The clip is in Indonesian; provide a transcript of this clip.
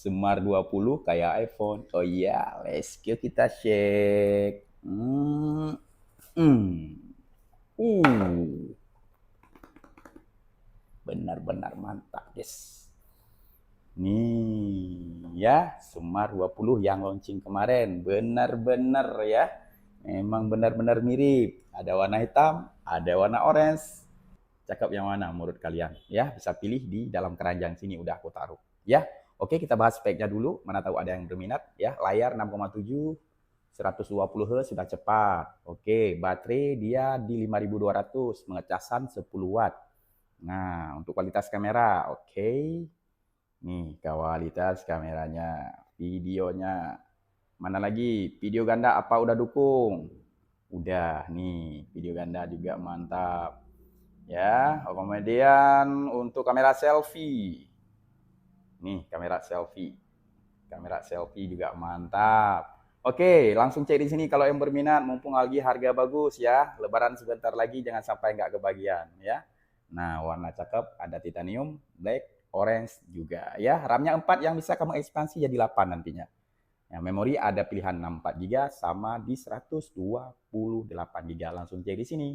Semar 20 kayak iPhone. Oh iya, let's go kita cek. Hmm. Uh, Benar-benar mantap, guys. Nih, ya, Semar 20 yang launching kemarin. Benar-benar ya. Memang benar-benar mirip. Ada warna hitam, ada warna orange. Cakep yang mana menurut kalian? Ya, bisa pilih di dalam keranjang sini udah aku taruh. Ya, oke kita bahas speknya dulu. Mana tahu ada yang berminat. Ya, layar 6,7, 120 Hz sudah cepat. Oke, baterai dia di 5200, mengecasan 10 watt. Nah, untuk kualitas kamera, oke. Nih, kualitas kameranya, videonya. Mana lagi? Video ganda apa udah dukung? Udah, nih, video ganda juga mantap. Ya, kemudian untuk kamera selfie. Nih, kamera selfie. Kamera selfie juga mantap. Oke, langsung cek di sini kalau yang berminat, mumpung lagi harga bagus ya. Lebaran sebentar lagi, jangan sampai nggak kebagian ya. Nah, warna cakep, ada titanium, black, orange juga ya. RAM-nya 4 yang bisa kamu ekspansi jadi 8 nantinya. Ya, memori ada pilihan 64 GB sama di 128 GB. Langsung cek di sini.